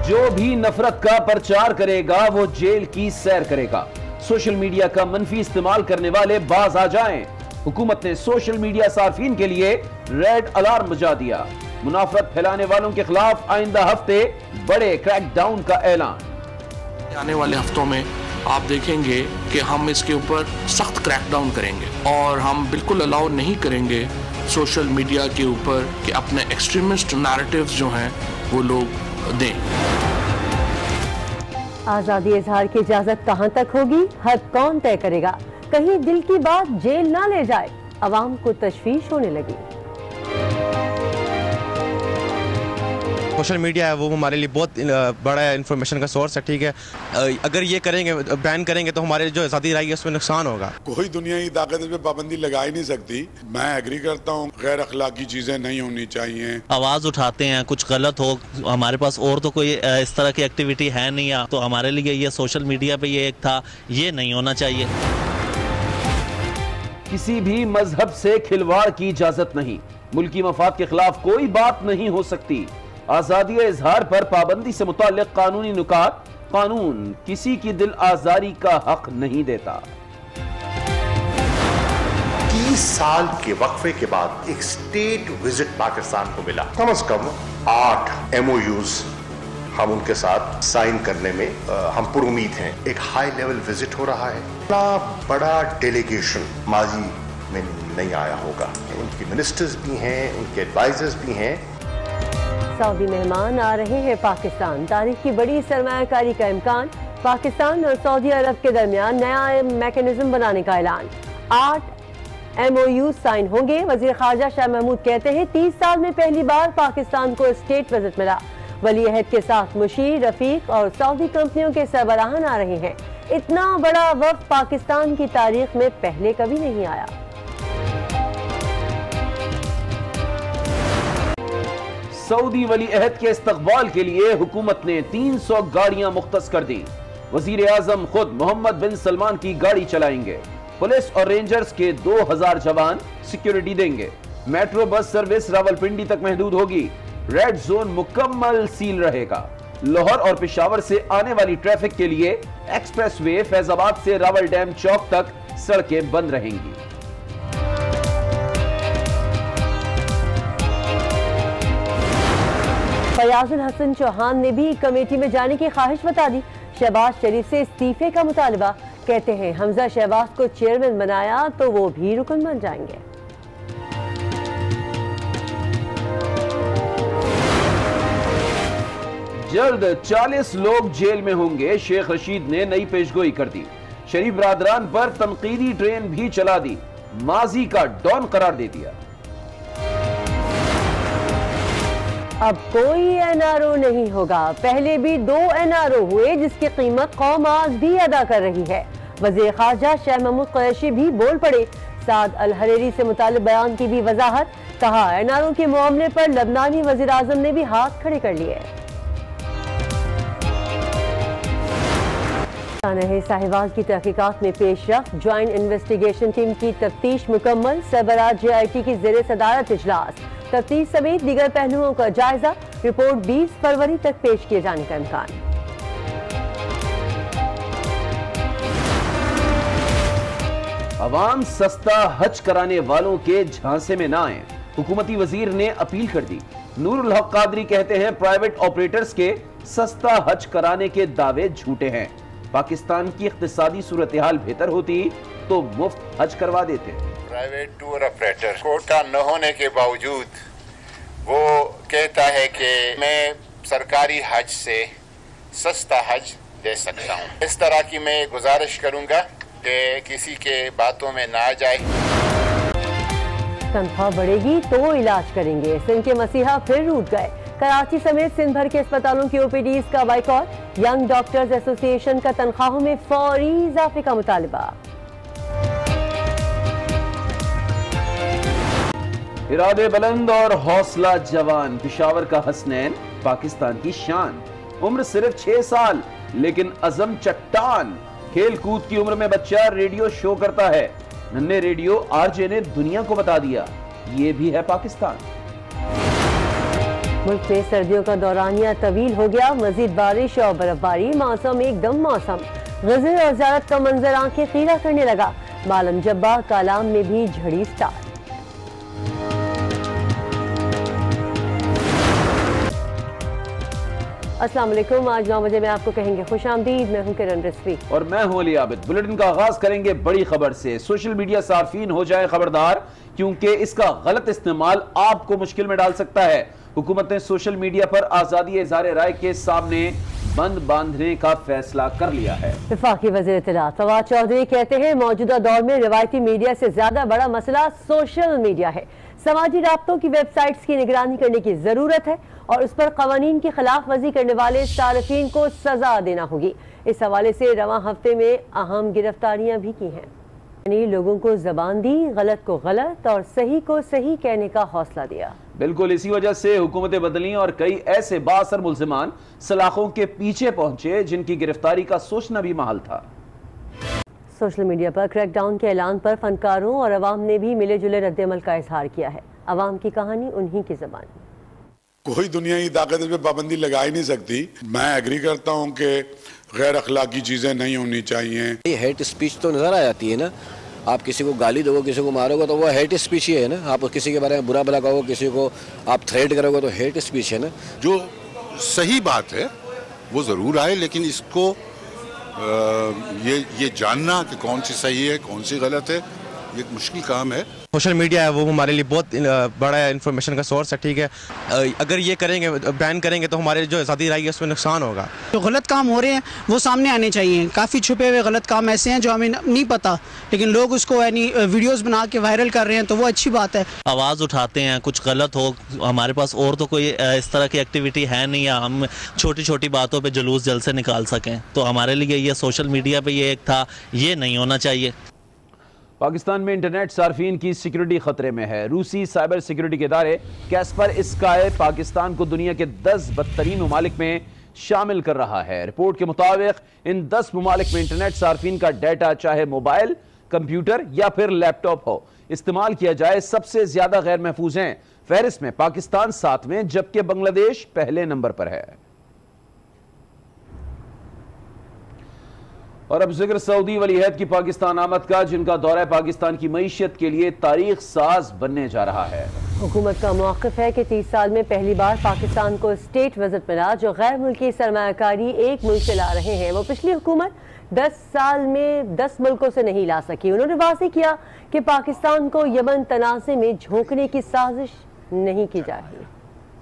جو بھی نفرت کا پرچار کرے گا وہ جیل کی سیر کرے گا۔ سوشل میڈیا کا منفی استعمال کرنے والے باز آ جائیں۔ حکومت نے سوشل میڈیا صارفین کے لیے ریڈ الارم بجا دیا۔ منافرت پھیلانے والوں کے خلاف آئندہ ہفتے بڑے کریک ڈاؤن کا اعلان۔ آنے والے ہفتوں میں آپ دیکھیں گے کہ ہم اس کے اوپر سخت کریک ڈاؤن کریں گے اور ہم بالکل الاؤ نہیں کریں گے سوشل میڈیا کے اوپر کہ اپنے ایکسٹریمسٹ نیریٹیوز جو ہیں وہ لوگ دیں۔ آزادی اظہار کی اجازت کہاں تک ہوگی؟ حد کون طے کرے گا؟ کہیں دل کی بات جیل نہ لے جائے، عوام کو تشویش ہونے لگی۔ سوشل میڈیا ہے وہ ہمارے لیے بہت بڑا انفارمیشن کا سورس ہے، ٹھیک ہے۔ اگر یہ کریں گے، بین کریں گے تو ہمارے جو آزادی رہے گی اس میں نقصان ہوگا۔ کوئی دنیا کی طاقت اس پہ پابندی لگا ہی نہیں سکتی۔ میں ایگری کرتا ہوں غیر اخلاقی چیزیں نہیں ہونی چاہیے۔ آواز اٹھاتے ہیں، کچھ غلط ہو، ہمارے پاس اور تو کوئی اس طرح کی ایکٹیویٹی ہے نہیں، تو ہمارے لیے یہ سوشل میڈیا پہ یہ ایک تھا، یہ نہیں ہونا چاہیے۔ کسی بھی مذہب سے کھلواڑ کی اجازت نہیں، ملکی مفاد کے خلاف کوئی بات نہیں ہو سکتی۔ آزادی اظہار پر پابندی سے متعلق قانونی نکات، قانون کسی کی دل آزاری کا حق نہیں دیتا۔ 30 سال کے وقفے کے بعد ایک اسٹیٹ وزٹ پاکستان کو ملا، کم از کم 8 MOUs ہم ان کے ساتھ سائن کرنے میں ہم پر امید ہیں۔ ایک ہائی لیول وزٹ ہو رہا ہے، بڑا ڈیلیگیشن ماضی میں نہیں آیا ہوگا۔ ان کی منسٹرز بھی ہیں، ان کے ایڈوائزرز بھی ہیں۔ سعودی مہمان آ رہے ہیں پاکستان، تاریخ کی بڑی سرمایہ کاری کا امکان، پاکستان اور سعودی عرب کے درمیان نیا میکانزم بنانے کا اعلان، 8 MOU سائن ہوں گے۔ وزیر خارجہ شاہ محمود کہتے ہیں 30 سال میں پہلی بار پاکستان کو اسٹیٹ وزٹ ملا، ولی عہد کے ساتھ مشیر، رفیق اور سعودی کمپنیوں کے سربراہان آ رہے ہیں۔ اتنا بڑا وفد پاکستان کی تاریخ میں پہلے کبھی نہیں آیا۔ سعودی ولی عہد کے استقبال کے لیے حکومت نے 300 گاڑیاں مختص کر دی۔ وزیر اعظم خود محمد بن سلمان کی گاڑی چلائیں گے۔ پولیس اور رینجرز کے 2000 جوان سیکیورٹی دیں گے۔ میٹرو بس سروس راولپنڈی تک محدود ہوگی۔ ریڈ زون مکمل سیل رہے گا۔ لاہور اور پشاور سے آنے والی ٹریفک کے لیے ایکسپریس وے فیض آباد سے راول ڈیم چوک تک سڑکیں بند رہیں گی۔ فیاض الحسن چوہان نے بھی کمیٹی میں جانے کی خواہش بتا دی۔ شہباز شریف سے استعفے کا مطالبہ، کہتے ہیں حمزہ شہباز کو چیئرمین بنایا تو وہ بھی رکن بن جائیں گے۔ جلد 40 لوگ جیل میں ہوں گے، شیخ رشید نے نئی پیشگوئی کر دی۔ شریف برادران پر تنقیدی ٹرین بھی چلا دی، ماضی کا ڈان قرار دے دیا۔ اب کوئی NRO نہیں ہوگا، پہلے بھی 2 NRO ہوئے جس کی قیمت قوم آج بھی ادا کر رہی ہے۔ وزیر خارجہ شاہ محمود قریشی بھی بول پڑے، سعد الحریری سے متعلق بیان کی بھی وضاحت، کہا NRO کے معاملے پر لبنانی وزیر اعظم نے بھی ہاتھ کھڑے کر لیے۔ ساہیوال کی تحقیقات میں پیش رفت، جوائنٹ انویسٹیگیشن ٹیم کی تفتیش مکمل، سربراہ JIT کی زیر صدارت اجلاس، تفتیش سمیت دیگر پہلوؤں کا جائزہ، رپورٹ 20 فروری تک پیش کیے جانے کا امکان۔ عوام سستا حج کرانے والوں کے جھانسے میں نہ آئیں، حکومتی وزیر نے اپیل کر دی۔ نور الحق قادری کہتے ہیں پرائیویٹ آپریٹرز کے سستا حج کرانے کے دعوے جھوٹے ہیں، پاکستان کی اقتصادی صورتحال بہتر ہوتی تو مفت حج کروا دیتے۔ پرائیویٹ ٹور آپریٹر کوٹا نہ ہونے کے باوجود وہ کہتا ہے کہ میں سرکاری حج سے سستا حج دے سکتا ہوں۔ اس طرح کی میں گزارش کروں گا کہ کسی کے باتوں میں نہ جائے۔ تنخواہ بڑھے گی تو علاج کریں گے، سندھ کے مسیحا پھر روٹھ گئے۔ کراچی سمیت سندھ بھر کے اسپتالوں کی OPDs کا بائیکاٹ، ینگ ڈاکٹرز ایسوسی ایشن کا تنخواہوں میں فوری اضافے کا مطالبہ۔ ارادے بلند اور حوصلہ جوان، پشاور کا حسنین پاکستان کی شان، عمر صرف 6 سال لیکن عزم چٹان، کھیل کود کی عمر میں بچہ ریڈیو شو کرتا ہے، ننھے ریڈیو RJ نے دنیا کو بتا دیا یہ بھی ہے پاکستان۔ ملک میں سردیوں کا دورانیہ طویل ہو گیا، مزید بارش اور برفباری، موسم ایک دم موسم، غزل اور زیارت کا منظر آنکھیں خیرہ کرنے لگا، بالم جبہ کالام میں بھی جھڑی سٹار۔ السلام علیکم، آج 9 بجے میں آپ کو کہیں گے خوش آمدید، میں ہوں کرن رضوی اور میں ہوں علی عابد۔ بلیٹن کا آغاز کریں گے بڑی خبر سے۔ سوشل میڈیا صارفین ہو جائیں خبردار، کیونکہ اس کا غلط استعمال آپ کو مشکل میں ڈال سکتا ہے۔ حکومت نے سوشل میڈیا پر آزادی اظہار رائے کے سامنے بند باندھنے کا فیصلہ کر لیا ہے۔ وفاقی وزیر اطلاعات فواد چودھری کہتے ہیں موجودہ دور میں روایتی میڈیا سے زیادہ بڑا مسئلہ سوشل میڈیا ہے۔ سماجی رابطوں کی ویب سائٹس کی نگرانی کرنے کی ضرورت ہے اور اس پر قوانین کی خلاف ورزی کرنے والے صارفین کو سزا دینا ہوگی۔ اس حوالے سے رواں ہفتے میں اہم گرفتاریاں بھی کی ہیں، یعنی لوگوں کو زبان دی، غلط کو غلط اور صحیح کو صحیح کہنے کا حوصلہ دیا۔ بالکل اسی وجہ سے حکومتیں بدلیں اور کئی ایسے بااثر ملزمان سلاخوں کے پیچھے پہنچے جن کی گرفتاری کا سوچنا بھی محال تھا۔ سوشل میڈیا پر کریک ڈاؤن کے اعلان پر فنکاروں اور عوام نے بھی ملے جلے رد عمل کا اظہار کیا ہے۔ عوام کی کہانی انہی کی زبان میں۔ کوئی دنیا کی طاقت اس پہ پابندی لگا ہی نہیں سکتی۔ میں ایگری کرتا ہوں کہ غیر اخلاقی چیزیں نہیں ہونی چاہیے۔ یہ ہیٹ اسپیچ تو نظر آ جاتی ہے نا، آپ کسی کو گالی دو گے، کسی کو مارو گے تو وہ ہیٹ اسپیچ ہی ہے نا۔ آپ کسی کے بارے میں برا بھلا کہو گے، کسی کو آپ تھریٹ کرو گے تو ہیٹ اسپیچ ہے نا۔ جو صحیح بات ہے وہ ضرور آئے، لیکن اس کو یہ جاننا کہ کون سی صحیح ہے کون سی غلط ہے یہ ایک مشکل کام ہے۔ سوشل میڈیا ہے وہ ہمارے لیے بہت بڑا انفارمیشن کا سورس ہے، ٹھیک ہے۔ اگر یہ کریں گے، بین کریں گے تو ہمارے جو آزادی رائے گی اس میں نقصان ہوگا۔ جو غلط کام ہو رہے ہیں وہ سامنے آنے چاہیے۔ کافی چھپے ہوئے غلط کام ایسے ہیں جو ہمیں نہیں پتہ، لیکن لوگ اس کو یعنی ویڈیوز بنا کے وائرل کر رہے ہیں تو وہ اچھی بات ہے۔ آواز اٹھاتے ہیں، کچھ غلط ہو، ہمارے پاس اور تو کوئی اس طرح کی ایکٹیویٹی ہے نہیں، ہم چھوٹی چھوٹی باتوں پہ جلوس جلسے نکال سکیں، تو ہمارے لیے یہ سوشل میڈیا پہ یہ ایک تھا، یہ نہیں ہونا چاہیے۔ پاکستان میں انٹرنیٹ صارفین کی سیکیورٹی خطرے میں ہے۔ روسی سائبر سیکیورٹی کے ادارے کیسپر اسکائی پاکستان کو دنیا کے 10 بدترین ممالک میں شامل کر رہا ہے۔ رپورٹ کے مطابق ان 10 ممالک میں انٹرنیٹ صارفین کا ڈیٹا چاہے موبائل، کمپیوٹر یا پھر لیپ ٹاپ ہو، استعمال کیا جائے سب سے زیادہ غیر محفوظ ہیں۔ فہرست میں پاکستان 7ویں جبکہ بنگلہ دیش پہلے نمبر پر ہے۔ اور اب ذکر سعودی ولی عہد کی پاکستان آمد کا، جن کا دورہ پاکستان کی معیشت کے لیے تاریخ ساز بننے جا رہا ہے۔ حکومت کا موقف ہے کہ 30 سال میں پہلی بار پاکستان کو اسٹیٹ وزٹ ملا جو غیر ملکی سرمایہ کاری ایک ملک سے لا رہے ہیں۔ وہ پچھلی حکومت 10 سال میں 10 ملکوں سے نہیں لا سکی۔ انہوں نے واضح کیا کہ پاکستان کو یمن تنازع میں جھونکنے کی سازش نہیں کی جا رہی۔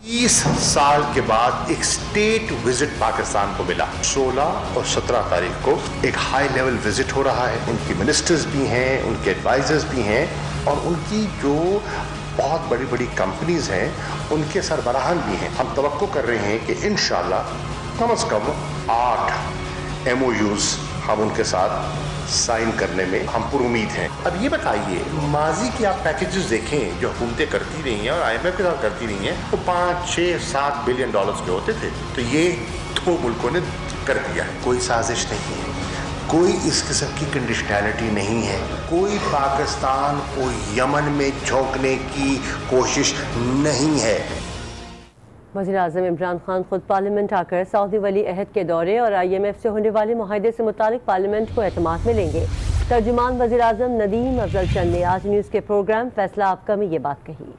30 سال کے بعد ایک اسٹیٹ وزٹ پاکستان کو ملا۔ 16 اور 17 تاریخ کو ایک ہائی لیول وزٹ ہو رہا ہے۔ ان کی منسٹرز بھی ہیں، ان کے ایڈوائزرز بھی ہیں، اور ان کی جو بہت بڑی بڑی کمپنیز ہیں ان کے سربراہان بھی ہیں۔ ہم توقع کر رہے ہیں کہ انشاءاللہ کم از کم 8 MOUs ہم ان کے ساتھ سائن کرنے میں ہم پر امید ہیں۔ اب یہ بتائیے، ماضی کے آپ پیکیجز دیکھیں جو حکومتیں کرتی رہی ہیں اور IMF کے ساتھ کرتی رہی ہیں، وہ 5, 6, 7 بلین ڈالرز کے ہوتے تھے، تو یہ 2 ملکوں نے کر دیا ہے۔ کوئی سازش نہیں ہے، کوئی اس قسم کی کنڈیشنلٹی نہیں ہے، کوئی پاکستان کو یمن میں جھونکنے کی کوشش نہیں ہے۔ وزیر اعظم عمران خان خود پارلیمنٹ آ کر سعودی ولی عہد کے دورے اور IMF سے ہونے والے معاہدے سے متعلق پارلیمنٹ کو اعتماد میں لیں گے۔ ترجمان وزیر اعظم ندیم افضل چند نے آج نیوز کے پروگرام فیصلہ آپ کا میں یہ بات کہی۔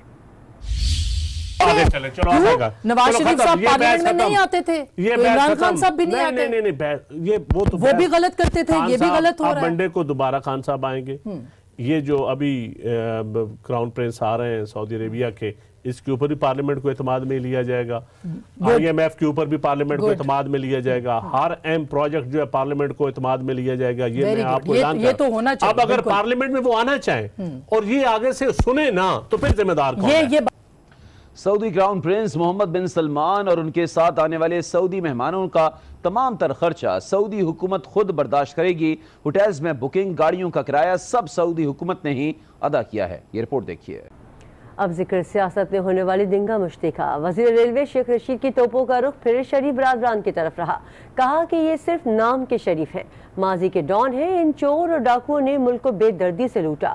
نواز شریف صاحب پارلیمنٹ میں نہیں آتے تھے، عمران خان صاحب بھی نہیں آتے، وہ بھی غلط کرتے تھے، یہ بھی غلط ہو رہا ہے۔ منڈے کو دوبارہ خان صاحب آئیں گے۔ یہ جو ابھی کراؤن پرنس آ رہے ہیں سعودی عربیہ کے، اس کے اوپر بھی پارلیمنٹ کو اعتماد میں لیا جائے گا۔ IMF کے اوپر بھی پارلیمنٹ کو اعتماد میں لیا جائے گا۔ ہر اہم پروجیکٹ جو ہے پارلیمنٹ کو اعتماد میں لیا جائے گا۔ یہ میں آپ کو اعلان کرتا ہوں۔ اب اگر پارلیمنٹ میں وہ آنا چاہیں اور یہ آگے سے سنیں نا تو پھر ذمہ دار کون ہے؟ سعودی کراؤن پرنس محمد بن سلمان اور ان کے ساتھ آنے والے سعودی مہمانوں کا تمام تر خرچہ سعودی حکومت خود برداشت کرے گی۔ ہوٹلز میں بکنگ، گاڑیوں کا کرایہ سب سعودی حکومت نے ہی ادا کیا ہے۔ یہ رپورٹ دیکھیے۔ اب ذکر سیاست میں ہونے والی دنگا مشتی کا۔ وزیر ریلوے شیخ رشید کی توپوں کا رخ پھر شریف برادران کی طرف رہا۔ کہا کہ یہ صرف نام کے شریف ہیں، ماضی کے ڈان ہیں۔ ان چور اور ڈاکوؤں نے ملک کو بے دردی سے لوٹا۔